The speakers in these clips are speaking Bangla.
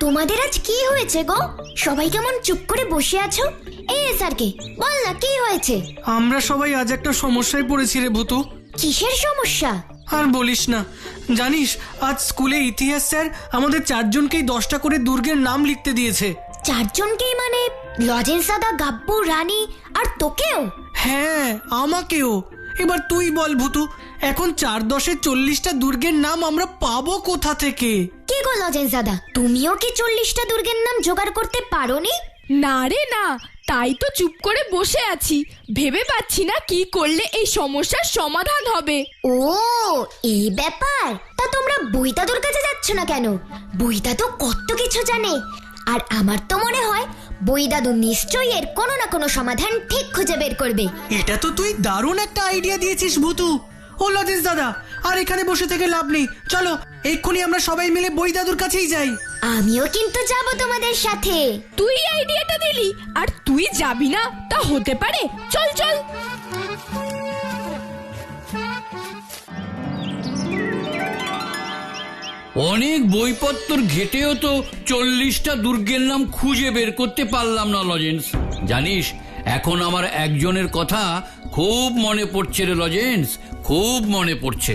তোমাদের আজ কি হয়েছে গো? সবাই কেমন চুপ করে বসে আছো? এই স্যারকে বল না, কি হয়েছে? আমরা সবাই আজ একটা সমস্যায় পড়েছি রে ভূতু। কিসের সমস্যা? আর বলিস না, জানিস আজ স্কুলে ইতিহাস স্যার আমাদের 4 জনকেই 10টা করে দুর্গের নাম লিখতে দিয়েছে। 4 জনকেই মানে? লজেন্স দাদা, গাব্বু, রানী আর তোকেও? হ্যাঁ, আমাকেও। এবার তুই বল ভূতু, এখন 4×10 40টা দুর্গের নাম আমরা পাবো কোথা থেকে? কি গো লজেন্স দাদা, তুমিও কি 40টা দুর্গের নাম জোগাড় করতে পারোনি? না রে না, তাই তো চুপ করে বসে আছি, ভেবে পাচ্ছি না কি করলে এই সমস্যার সমাধান হবে। ও এই ব্যাপার। তা তোমরা বইদাদুর কাছে যাচ্ছ না কেন? বইদা তো কত কিছু জানে। আর আমার তো মনে হয় বইদাদু নিশ্চয়ই এর কোনো না কোনো সমাধান ঠিক খুঁজে বের করবে। এটা তো তুই দারুণ একটা আইডিয়া দিয়েছিস ভূতু। ও লজেন্স দাদা, আর এখানে বসে থেকে লাভ নেই, চলো এক্ষুনি আমরা সবাই মিলে বই দাদুর কাছেই যাই। আমিও কিন্তু যাব তোমাদের সাথে। তুই আইডিয়াটা দিলি আর তুই যাবি না, তা হতে পারে? চল চল। অনেক বইপত্র ঘেটেও তো 40টা দুর্গের নাম খুঁজে বের করতে পারলাম না লজেন্স। জানিস, এখন আমার একজনের কথা খুব মনে পড়ছে রে লজেন্স, খুব মনে পড়ছে।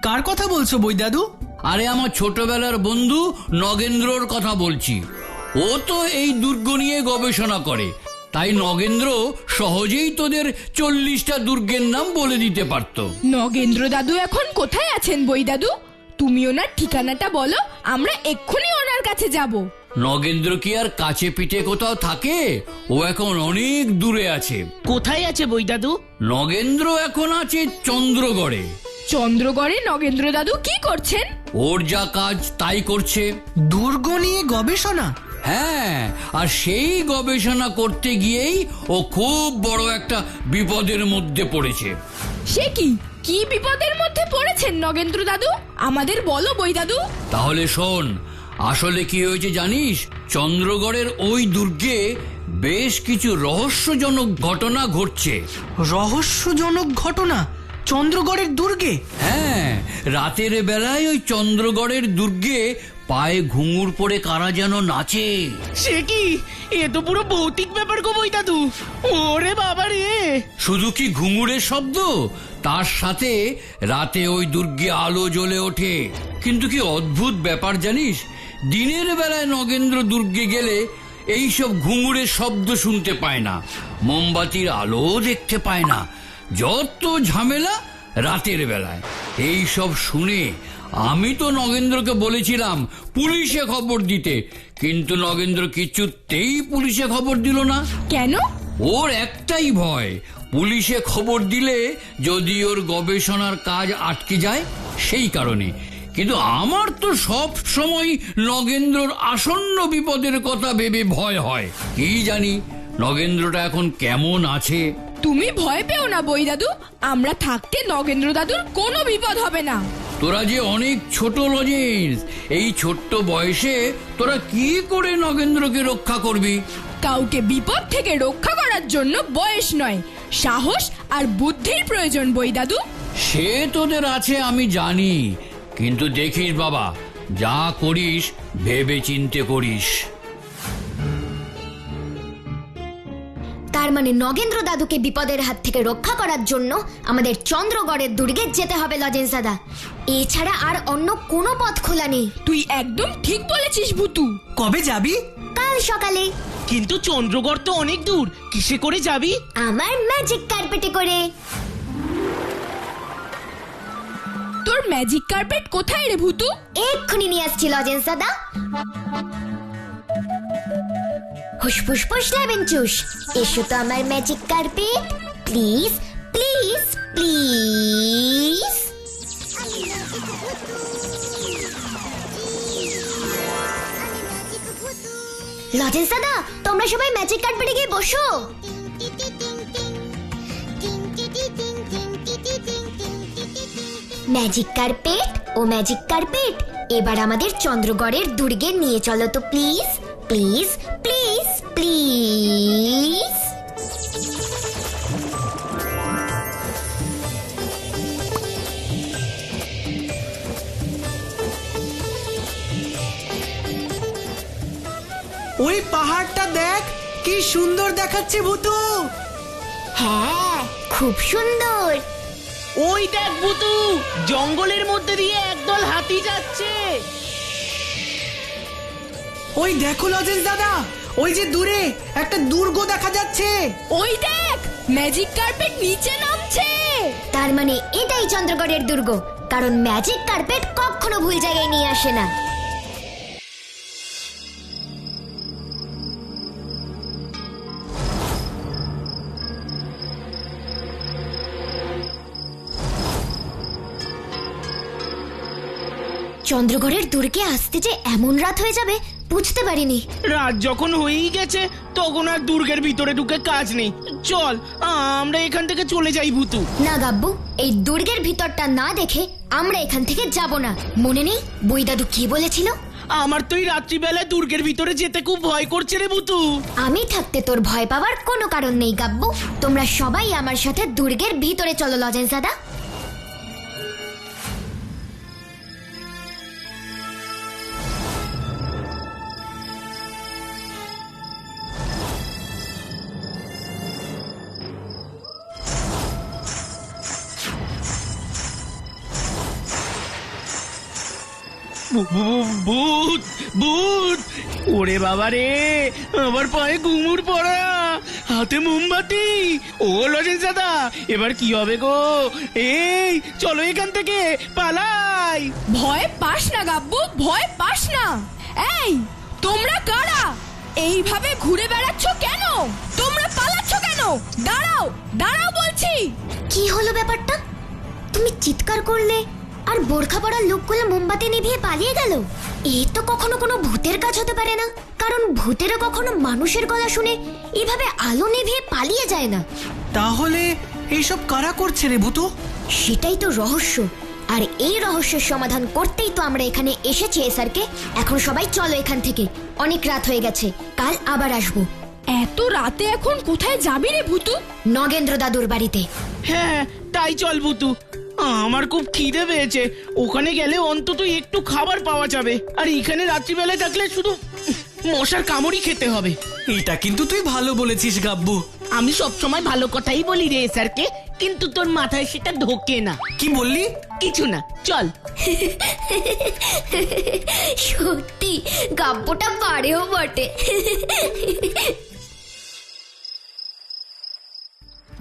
কার কথা বলছো বই দাদু? আরে আমার ছোটবেলার বন্ধু নগেন্দ্রর কথা বলছি। ও তো এই দুর্গ নিয়ে গবেষণা করে, তাই নগেন্দ্র সহজেই তোদের 40টা দুর্গের নাম বলে দিতে পারতো। নগেন্দ্র দাদু এখন কোথায় আছেন বই দাদু? তুমি ওনার ঠিকানাটা বলো, আমরা এক্ষুনি ওনার কাছে যাব। নগেন্দ্র কি আর কাছে পিঠে কোথাও থাকে? ও এখন অনেক দূরে আছে। কোথায় আছে বই দাদু? নগেন্দ্র এখন আছে চন্দ্রগড়ে। চন্দ্রগড়ে নগেন্দ্র দাদু কি করছেন? ওর যা কাজ তাই করছে। দুর্গ নিয়ে গবেষণা? হ্যাঁ, আর সেই গবেষণা করতে গিয়েই ও খুব বড় একটা বিপদের মধ্যে পড়েছে। সে কি কি বিপদের মধ্যে পড়েছেন নগেন্দ্র দাদু? আমাদের বলো বই দাদু। তাহলে শোন, আসলে কি হয়েছে জানিস? চন্দ্রগড়ের ওই দুর্গে বেশ কিছু রহস্যজনক ঘটনা ঘটছে। রহস্যজনক ঘটনা চন্দ্রগড়ের দুর্গে? হ্যাঁ, রাতের বেলায় ওই চন্দ্রগড়ের দুর্গে পায়ে ঘুঙুর পরে কারা যেন নাচে। সে কি? এ তো পুরো ভৌতিক ব্যাপার গো বই দাদু। ওরে বাবা রে! শুধু কি ঘুঙুরের শব্দ, তার সাথে রাতে ওই দুর্গে আলো জ্বলে ওঠে। কিন্তু কি অদ্ভুত ব্যাপার জানিস, দিনের বেলায় নগেন্দ্র দুর্গে গেলে এইসব ঘুঙুরের শব্দ শুনতে পায় না, মোমবাতির আলো দেখতে পায় না। যত ঝামেলা রাতের বেলায়। এই সব শুনে আমি তো নগেন্দ্রকে বলেছিলাম পুলিশে খবর দিতে, কিন্তু নগেন্দ্র কিছুতেই পুলিশে খবর দিল না। কেন? ওর একটাই ভয়, পুলিশে খবর দিলে যদি ওর গবেষণার কাজ আটকে যায়, সেই কারণে। কিন্তু আমার তো সব সময় নগেন্দ্রর আসন্ন বিপদের কথা ভেবে ভয় হয়। কি জানি নগেন্দ্রটা এখন কেমন আছে। তুমি ভয় পেও না বই দাদু, আমরা থাকতে নগেন্দ্র দাদুর কোনো বিপদ হবে না। তোরা যে অনেক ছোট লজেন্স, এই ছোট্ট বয়সে তোরা কি করে নগেন্দ্রকে রক্ষা করবি? কাউকে বিপদ থেকে রক্ষা করার জন্য বয়স নয়, সাহস আর বুদ্ধির প্রয়োজন বই দাদু। সে তোদের আছে আমি জানি, কিন্তু দেখিস বাবা, যা করিস ভেবে চিন্তে করিস। তার মানে নগেন্দ্র দাদুকে বিপদের হাত থেকে রক্ষা করার জন্য আমাদের চন্দ্রগড়ের দুর্গে যেতে হবে লজেন্স দাদা। এছাড়া আর অন্য কোনো পথ খোলা নেই। তুই একদম ঠিক বলেছিস ভুতু। কবে যাবি? কাল সকালে। কিন্তু চন্দ্রগড় তো অনেক দূর, কিসে করে যাবি? আমার ম্যাজিক কার্পেটে করে। তোর ম্যাজিক কার্পেট কোথায় রে ভুতু? এক্ষুনি নিয়ে আসছি লজেন্স দাদা। হুসফুস ফুস লেবেন চুস, এসো তো আমার magic carpet, please please please. Lozenges দাদা, তোমরা সবাই ম্যাজিক কার্পেটে গিয়ে বসো। ম্যাজিক কার্পেট ও ম্যাজিক কার্পেট, এবার আমাদের চন্দ্রগড়ের দুর্গে নিয়ে চলো তো প্লিজ প্লিজ প্লিজ প্লিজ। ওই পাহাড়টা দেখ কি সুন্দর দেখাচ্ছে ভূতু। হ্যাঁ খুব সুন্দর। ওই দেখ ভূতু, জঙ্গলের মধ্যে দিয়ে একদল হাতি যাচ্ছে। ওই দেখো লজেন্স দাদা, ওই যে দূরে একটা দুর্গ দেখা যাচ্ছে। ওই দেখ ম্যাজিক কার্পেট নিচে নামছে। তার মানে এটাই চন্দ্রগড়ের দুর্গ, কারণ ম্যাজিক কার্পেট কখনো ভুল জায়গায় নিয়ে আসে না। চন্দ্রগড়ের দুর্গে আসতে যে এমন রাত হয়ে যাবে বুঝতে পারিনি। রাত যখন হয়েই গেছে তখন আর দুর্গের ভিতরে ঢুকে কাজ নেই। চল আমরা এখান থেকে চলে যাই ভূতু। না গাব্বু, এই দুর্গের ভিতরটা না দেখে আমরা এখান থেকে যাব না। মনে নেই বই দাদু কি বলেছিল? আমার তো এই রাত্রিবেলায় দুর্গের ভিতরে যেতে খুব ভয় করছে রে ভূতু। আমি থাকতে তোর ভয় পাওয়ার কোনো কারণ নেই গাব্বু। তোমরা সবাই আমার সাথে দুর্গের ভিতরে চলো লজেন্স দাদা। ভূত ভূত, ওরে বাবা রে, আমার পায়ে ঘুমুর পড়া, হাতে মোমবাতি। ও লজেন্স দাদা, এবার কি হবে গো? এই চলো এখান থেকে পালাই। ভয় পাস না গাব্বু, ভয় পাস না। এই তোমরা কারা? এইভাবে ঘুরে বেড়াচ্ছ কেন? তোমরা পালাচ্ছ কেন? দাঁড়াও দাঁড়াও বলছি। কি হলো ব্যাপারটা? তুমি চিৎকার করলে আর বোরখা পরা লোকগুলো মোমবাতি নিভিয়ে পালিয়ে গেল। এ তো কখনো কোনো ভূতের কাজ হতে পারে না, কারণ ভূতেরা কখনো মানুষের গলা শুনে এভাবে আলো নিভিয়ে পালিয়ে যায় না। তাহলে এইসব কারা করছে রে ভূতু? সেটাই তো রহস্য, আর এই রহস্যের সমাধান করতেই তো আমরা এখানে এসেছি এসআরকে। এখন সবাই চলো এখান থেকে, অনেক রাত হয়ে গেছে, কাল আবার আসবো। এত রাতে এখন কোথায় যাবি রে ভূতু? নগেন্দ্র দাদুর বাড়িতে। হ্যাঁ তাই চল ভূতু, আমার খুব খিদে পেয়েছে। ওখানে গেলে অন্তত একটু খাবার পাওয়া যাবে, আর এখানে রাত্রিবেলায় থাকলে শুধু মশার কামড়ই খেতে হবে। এটা কিন্তু তুই ভালো বলেছিস গাব্বু। আমি সবসময় ভালো কথাই বলি রে স্যারকে, কিন্তু তোর মাথায় সেটা ঢোকে না। কি বললি? কিছু না, চল। সত্যি গাব্বটা পারেও বটে।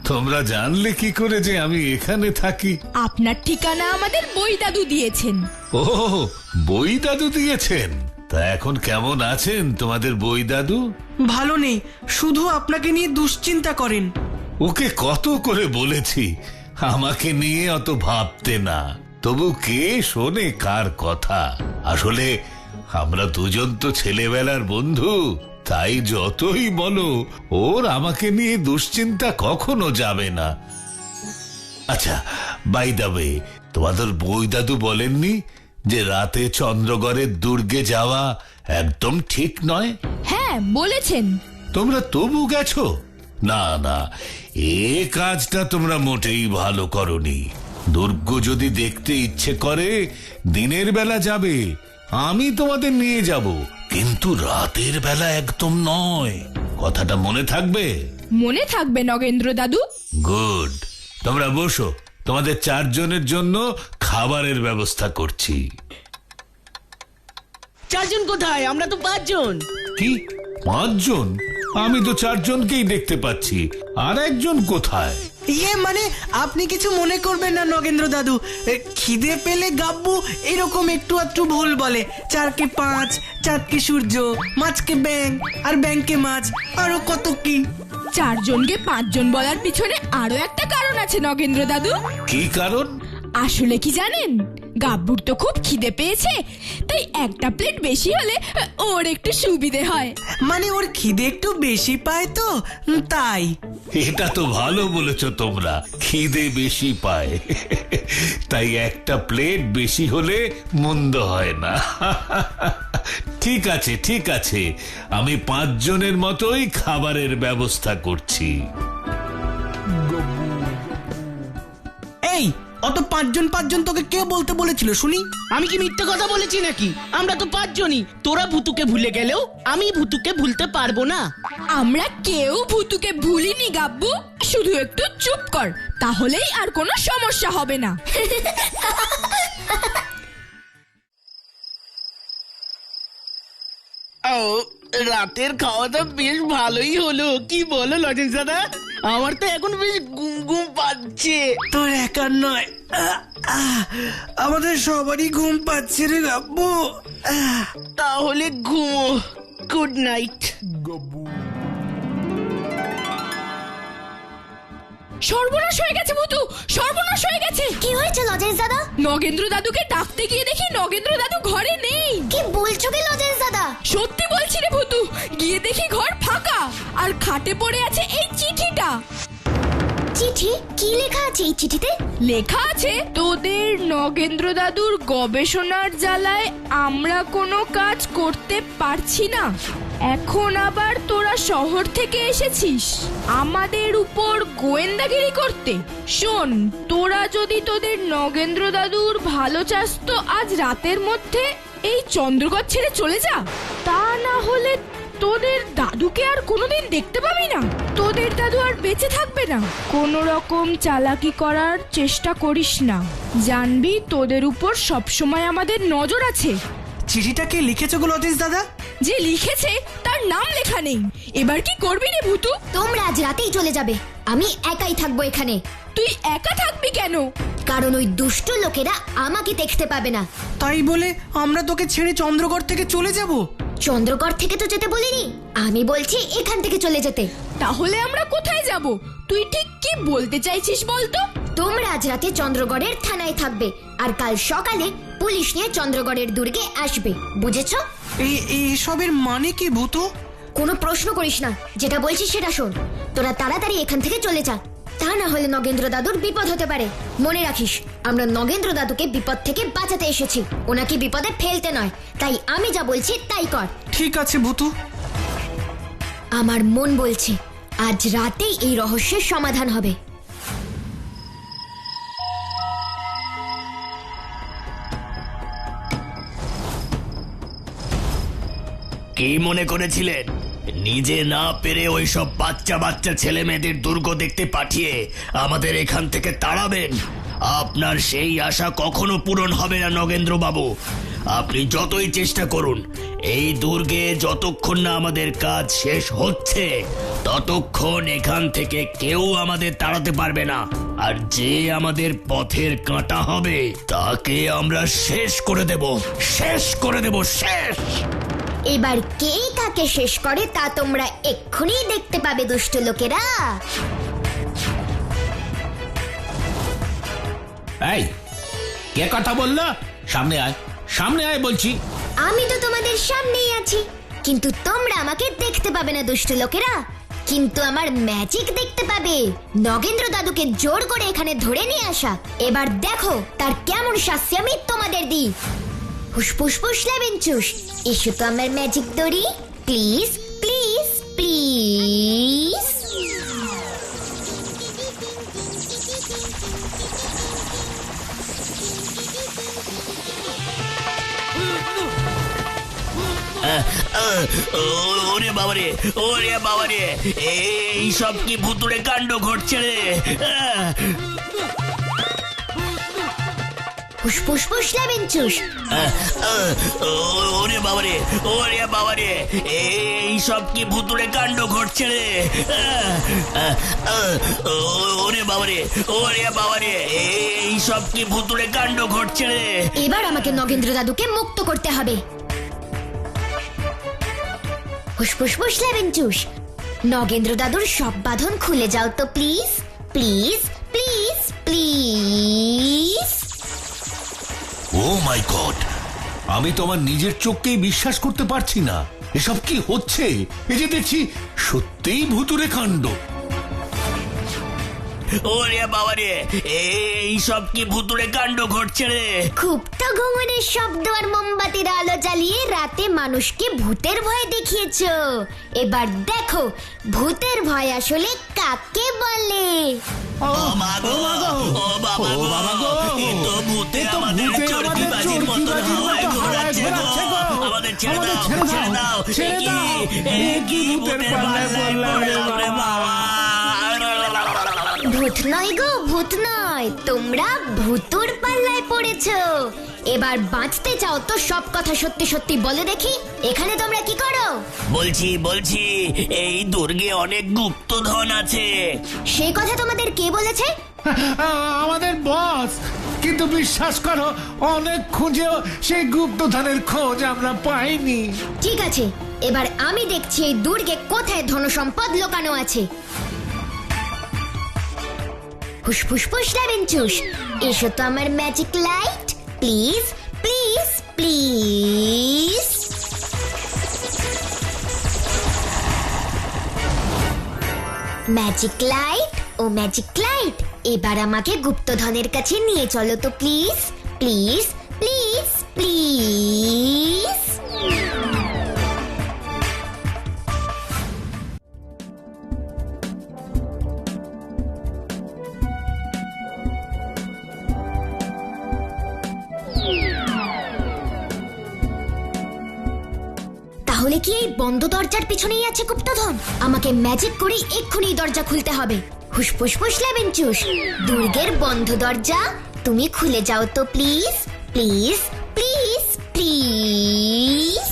তোমরা জানলে কি করে যে আমি এখানে থাকি? আপনার ঠিকানা আমাদের বই দাদু দিয়েছেন। ও, বই দাদু দিয়েছেন? তা এখন কেমন আছেন তোমাদের বই দাদু? ভালো নেই, শুধু আপনাকে নিয়ে দুশ্চিন্তা করেন। ওকে কত করে বলেছি আমাকে নিয়ে অত ভাবতে না, তবু কে শোনে কার কথা? আসলে আমরা দুজন তো ছেলেবেলার বন্ধু, তাই যতই বলো ওর আমাকে নিয়ে দুশ্চিন্তা কখনো যাবে না। আচ্ছা, বাই দ্য ওয়ে, তোমাদের বই দাদু বলেননি যে রাতে চন্দ্রগড়ের দুর্গে যাওয়া একদম ঠিক নয়? হ্যাঁ বলেছেন। তোমরা তবু গেছো? না না, এ কাজটা তোমরা মোটেই ভালো করনি। দুর্গ যদি দেখতে ইচ্ছে করে দিনের বেলা যাবে, আমি তোমাদের নিয়ে যাব, কিন্তু রাতের বেলা একদম নয়। কথাটা মনে থাকবে? মনে থাকবে নগেন্দ্র দাদু। গুড, তোমরা বসো, তোমাদের 4 জনের জন্য খাবারের ব্যবস্থা করছি। 4 জন কোথায়? আমরা তো 5 জন। কি 5 জন? আমি তো 4 জনকেই দেখতে পাচ্ছি, আর একজন কোথায়? ইয়ে মানে আপনি কিছু মনে করবেন না নগেন্দ্র দাদু, খিদে পেলে গাব্বু এরকম একটু আধটু ভুল বলে। 4কে 5, 4কে সূর্য, মাছকে ব্যাং, আর ব্যাংকে মাছ, আরো কত কি। 4 জনকে 5 জন বলার পিছনে আরো একটা কারণ আছে নগেন্দ্র দাদু। কি কারণ? আসলে কি জানেন, গাব্বুর তো খুব খিদে পেয়েছে, তাই একটা প্লেট বেশি হলে ওর একটু সুবিধে হয়। মানে ওর খিদে একটু বেশি পায় তো, তাই। এটা তো ভালো বলেছো তোমরা, খিদে বেশি পায়, তাই একটা প্লেট বেশি হলে মন্দ হয় না। ঠিক আছে ঠিক আছে, আমি 5 জনের মতোই খাবারের ব্যবস্থা করছি। এই অত পাঁচজন তোকে কে বলতে বলেছিল শুনি? আমি কি মিথ্যে কথা বলেছি নাকি? আমরা তো 5 জনই। তোরা ভুতুকে ভুলে গেলেও আমি ভুতুকে ভুলতে পারবো না। আমরা কেউ ভুতুকে ভুলিনি গাব্বু, শুধু একটু চুপ কর, তাহলেই আর কোনো সমস্যা হবে না। ও, রাতের খাওয়াটা বেশ ভালোই হলো, কি বলো লজেন্স দাদা? আমার তো এখন বেশ ঘুম ঘুম পাচ্ছে। তোর একার নয়, আমাদের সবারই ঘুম পাচ্ছে রে গাব্বু। তাহলে ঘুমো, গুড নাইট। সর্বনাশ হয়ে গেছে ভুতু, সর্বনাশ হয়ে গেছে। কি হয়েছে লজেন্স দাদা? নগেন্দ্র দাদুকে ডাকতে গিয়ে দেখি নগেন্দ্র দাদু ঘরে নেই। কি বলছো কি লজেন্স দাদা? সত্যি বলছি রে ভুতু, গিয়ে দেখি ঘর ফাঁকা, আর খাটে পড়ে আছে এই চিঠিটা। চিঠি? কি লেখা আছে এই চিঠিতে? লেখা আছে, তোদের নগেন্দ্র দাদুর গবেষণার জ্বালায় আমরা কোনো কাজ করতে পারছি না। এখন আবার তোরা শহর থেকে এসেছিস আমাদের উপর গোয়েন্দাগিরি করতে। শোন, তোরা যদি তোদের নগেন্দ্র দাদুর ভালো চাস তো আজ রাতের মধ্যে এই চন্দ্রগড় ছেড়ে চলে যা, তা না হলে তোদের দাদুকে আর কোনোদিন দেখতে পাবি না। তোদের দাদু আর বেঁচে থাকবে না। কোনো রকম চালাকি করার চেষ্টা করিস না, জানবি তোদের উপর সবসময় আমাদের নজর আছে। চিঠিটা কে লিখেছো গো লজেন্স দাদা? যে লিখেছে তার নাম লেখা নেই। এবার কি করবি রে ভুতু? তোমরা আজ রাতেই চলে যাবে, আমি একাই থাকবো এখানে। তুই একা থাকবি কেন? কারণ ওই দুষ্ট লোকেরা আমাকে দেখতে পাবে না। তাই বলে আমরা তোকে ছেড়ে চন্দ্রগড় থেকে চলে যাব? চন্দ্রগড় থেকে তো যেতে বলিনি, আমি বলছি এখান থেকে চলে যেতে। তাহলে আমরা কোথায় যাব? তুই ঠিক কি বলতে চাইছিস বলতো? তোমরা আজ রাতে চন্দ্রগড়ের থানায় থাকবে, আর কাল সকালে পুলিশ নিয়ে চন্দ্রগড়ের দুর্গে আসবে, বুঝেছো? এসবের মানে কি ভূতো? কোনো প্রশ্ন করিস না, যেটা বলছিস সেটা শোন। তোরা তাড়াতাড়ি এখান থেকে চলে যা, তা না হলে নগেন্দ্র দাদুর বিপদ হতে পারে। মনে রাখিস, আমরা নগেন্দ্র দাদুকে বিপদ থেকে বাঁচাতে এসেছি, ওনাকে বিপদে ফেলতে নয়। তাই আমি যা বলছি তাই কর। ঠিক আছে ভূতু। আমার মন বলছে আজ রাতেই এই রহস্যের সমাধান হবে। কি মনে করেছিলেন নিজে না পেরে ওইসব বাচ্চা বাচ্চা ছেলে মেয়েদের দুর্গ দেখতে পাঠিয়ে আমাদের এখান থেকে তাড়াবেন? আপনার সেই আশা কখনো পূরণ হবে না নগেন্দ্র বাবু। আপনি যতই চেষ্টা করুন, এই দুর্গে যতক্ষণ না আমাদের কাজ শেষ হচ্ছে ততক্ষণ এখান থেকে কেউ আমাদের তাড়াতে পারবে না। আর যে আমাদের পথের কাঁটা হবে তাকে আমরা শেষ করে দেব, শেষ করে দেব, শেষ। এবার কে কাকে শেষ করে তা তোমরা এক্ষুনি দেখতে পাবে দুষ্ট লোকেরা। এই কে কথা বললো? সামনে আয়, সামনে আয় বলছি। আমি তো তোমাদের সামনেই আছি, কিন্তু তোমরা আমাকে দেখতে পাবে না দুষ্ট লোকেরা, কিন্তু আমার ম্যাজিক দেখতে পাবে। নগেন্দ্র দাদুকে জোর করে এখানে ধরে নিয়ে আসা, এবার দেখো তার কেমন শাস্তি আমি তোমাদের দিই। ফুসফুস ফুস লেবেঞ্চুস, এসো তো আমার ম্যাজিক দড়ি, প্লিজ প্লিজ প্লিজ। ওরে বাবারে, ওরে বাবারে, এই সব কি ভুতুড়ে কাণ্ড ঘটছে রে? ফুসফুস ফুস লেবেঞ্চুস, ওরে বাবারে, ওরে বাবারে, এই সব কি ভুতুড়ে কাণ্ড ঘটছে রে? ওরে বাবারে, ওরে বাবারে, এই সব কি ভুতুড়ে কাণ্ড ঘটছে রে? এবার আমাকে নগেন্দ্র দাদুকে মুক্ত করতে হবে। ফুসফুস ফুস লেবেঞ্চুস, নগেন্দ্র দাদুর সব বাঁধন খুলে যাও তো please please please please. Oh my God, আমি তো আমার নিজের চোখকেই বিশ্বাস করতে পারছি না। এসব কি হচ্ছে? এই যে দেখছি সত্যিই ভুতুরে কাণ্ড। ওরে বাবারে, এই সব কি ভুতুড়ে কাণ্ড ঘটছে রে? খুব তো ঘুঙুরের শব্দ আর মোমবাতির আলো জ্বালিয়ে রাতে মানুষকে ভূতের ভয় দেখিয়েছো, এবার দেখো ভূতের ভয় আসলে কাকে বলে। ও মা গো, ও বাবা ও বাবা গো, এ তো ভূতে এ তো আমাদের ভূতে চরকিবাজির আমাদের মতন চরকিবাজির হাওয়ায় মতো হাওয়ায় ঘোরাচ্ছে ঘোরাচ্ছে গো। গো। আমাদের ছেড়ে আমাদের দাও, ছেড়ে ছেড়ে দাও, দাও। ছেড়ে এ দাও। এ এ কি ভূতের পাল্লায় পড়লাম রে রে বাবা। ভূত নয় গো, ভূত নয়, তোমরা ভূতুর পাল্লায় পড়েছো। এবার বাঁচতে চাও তো সব কথা সত্যি সত্যি বলে দেখি, এখানে তোমরা কি করো? বলছি এই দুর্গে অনেক গুপ্তধন আছে। সেই কথা তোমাদের কে বলেছে? আমাদের বস, কিন্তু বিশ্বাস করো অনেক খুঁজেও সেই গুপ্তধনের খোঁজ আমরা পাইনি। ঠিক আছে, এবার আমি দেখছি এই দুর্গে কোথায় ধনসম্পদ লুকানো আছে। ফুসফুস ফুস লেবেনচুস, এসো তো আমার magic light, please please please. Magic light, ও ম্যাজিক লাইট, এবার আমাকে গুপ্তধনের কাছে নিয়ে চলো তো প্লিজ প্লিজ প্লিজ প্লিজ। তাহলে কি এই বন্ধ দরজার পিছনেই আছে গুপ্তধন? আমাকে ম্যাজিক করে এক্ষুনি দরজা খুলতে হবে। হুসফুস ফুস লেবেনচুস, দুর্গের বন্ধ দরজা তুমি খুলে যাও তো প্লিজ প্লিজ প্লিজ প্লিজ।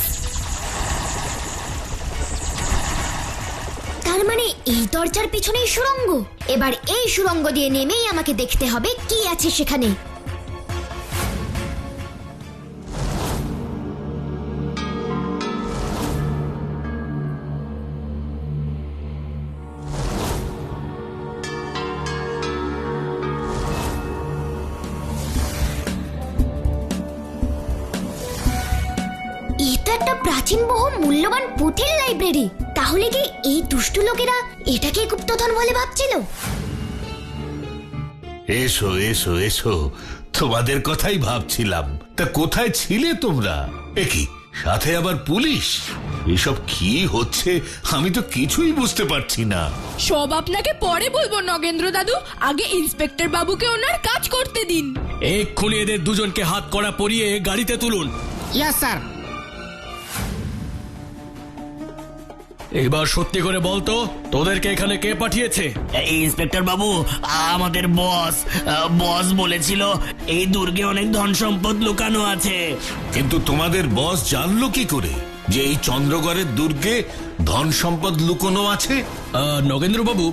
তার মানে এই দরজার পিছনেই সুড়ঙ্গ। এবার এই সুড়ঙ্গ দিয়ে নেমেই আমাকে দেখতে হবে কি আছে সেখানে। একটা প্রাচীন বহু মূল্যবান পুঁথির লাইব্রেরি। তাহলে কি এই দুষ্টু লোকেরা এটাকে গুপ্তধন বলে ভাবছিল? এসো এসো এসো, তোমাদের কথাই ভাবছিলাম। তা কোথায় ছিলে তোমরা? কি সাথে আবার পুলিশ? এসব কি হচ্ছে আমি তো কিছুই বুঝতে পারছি না। সব আপনাকে পরে বলবো নগেন্দ্র দাদু, আগে ইন্সপেক্টর বাবুকে ওনার কাজ করতে দিন। এক্ষুনি এদের দুজনকে হাত কড়া পরিয়ে গাড়িতে তুলুন। Yes sir. এবার সত্যি করে বলতো, তোদেরকে এখানে কে পাঠিয়েছে? ইন্সপেক্টর বাবু, আমাদের বস বলেছিল এই দুর্গে অনেক ধন সম্পদ লুকানো আছে। কিন্তু তোমাদের বস জানলো কি করে যে এই চন্দ্রগড়ের দুর্গে ধন সম্পদ লুকোনো আছে? নগেন্দ্র বাবু,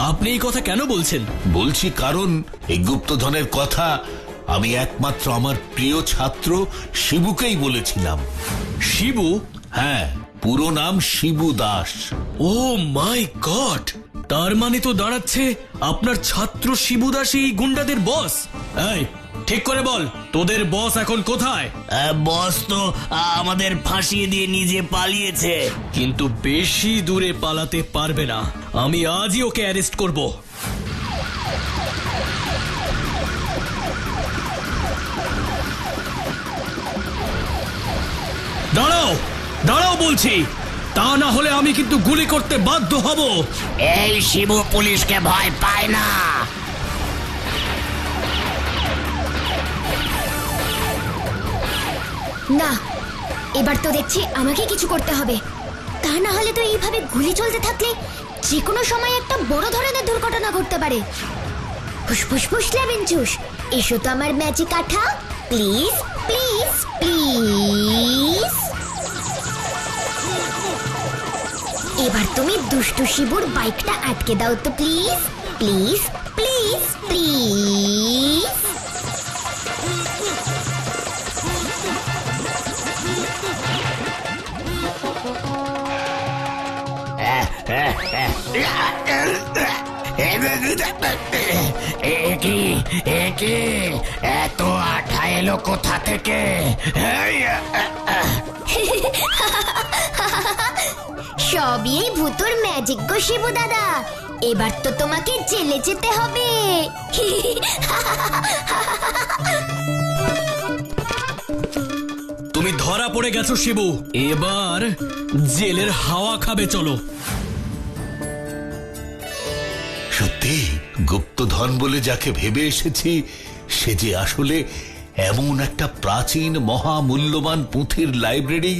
আপনি এই কথা কেন বলছেন? বলছি কারণ এই গুপ্তধনের কথা আমি একমাত্র আমার প্রিয় ছাত্র শিবুকেই বলেছিলাম। শিবু? হ্যাঁ, পুরো নাম শিবু দাস। ও মাই গড, তার মানে তো দাঁড়াচ্ছে আপনার ছাত্র শিবু দাসই এই গুন্ডাদের বস। এই ঠিক করে বল, তোদের বস এখন কোথায়? বস তো আমাদের ফাঁসিয়ে দিয়ে নিজে পালিয়েছে। কিন্তু বেশি দূরে পালাতে পারবে না, আমি আজই ওকে অ্যারেস্ট করব। দাঁড়াও দাঁড়াও বলছি, তা না হলে আমি কিন্তু গুলি করতে বাধ্য হব। এই শিবু পুলিশকে ভয় পায় না। না, এবার তো দেখছি আমাকে কিছু করতে হবে। তা না হলে তো এইভাবে গুলি চলতে থাকলে যে কোনো সময় একটা বড় ধরনের দুর্ঘটনা ঘটতে পারে। ফুসফুস ফুস লেবেনচুস, এসো তো আমার ম্যাজিক আঠা, প্লিজ প্লিজ প্লিজ। এবার তুমি দুষ্টু শিবুর বাইকটা আটকে দাও তো প্লিজ প্লিজ প্লিজ প্লিজ। একি এত আঠা এলো কোথা থেকে? সবই এই ভূতুর ম্যাজিক গো শিবু দাদা। এবার তো তোমাকে জেলে যেতে হবে। তুমি ধরা পড়ে গেছো শিবু, এবার জেলের হাওয়া খাবে, চলো। সত্যি গুপ্তধন বলে যাকে ভেবে এসেছি সে যে আসলে এমন একটা প্রাচীন মহামূল্যবান পুঁথির লাইব্রেরি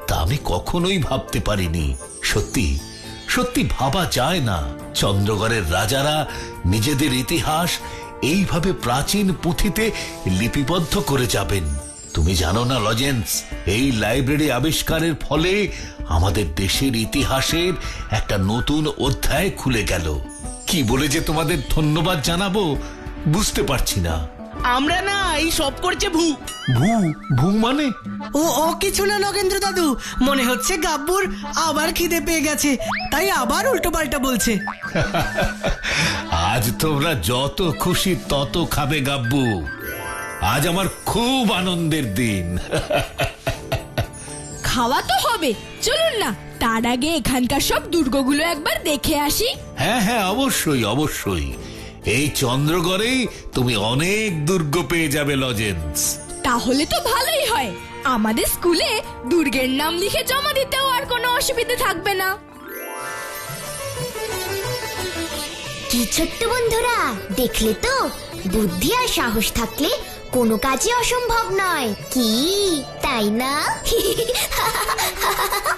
তা আমি কখনোই ভাবতে পারিনি। সত্যি সত্যি ভাবা যায় না চন্দ্রগড়ের রাজারা নিজেদের ইতিহাস এইভাবে প্রাচীন পুঁথিতে লিপিবদ্ধ করে যাবেন। তুমি জানো না লজেন্স, এই লাইব্রেরি আবিষ্কারের ফলে আমাদের দেশের ইতিহাসের একটা নতুন অধ্যায় খুলে গেল। কি বলে যে তোমাদের ধন্যবাদ জানাবো বুঝতে পারছি না। আমরা না এই সব করছে ভূ। ভূ ভূ মানে? ও কিছু না নগেন্দ্র দাদু, মনে হচ্ছে গাব্বুর আবার খিদে পেয়ে গেছে, তাই আবার উল্টো পাল্টা বলছে। আজ তোমরা যত খুশি তত খাবে গাব্বু, আজ আমার খুব আনন্দের দিন। খাওয়া তো হবে, চলুন না তার আগে এখানকার সব দুর্গগুলো একবার দেখে আসি। হ্যাঁ হ্যাঁ, অবশ্যই অবশ্যই। এই চন্দ্রগড়েই তুমি অনেক দুর্গ পেয়ে যাবে লজেন্স। তাহলে তো ভালোই হয়, আমাদের স্কুলে দুর্গের নাম লিখে জমা দিতেও আর কোনো অসুবিধা থাকবে না। কি ছোট্ট বন্ধুরা, দেখলে তো বুদ্ধি আর সাহস থাকলে কোনো কাজই অসম্ভব নয়, কি তাই না?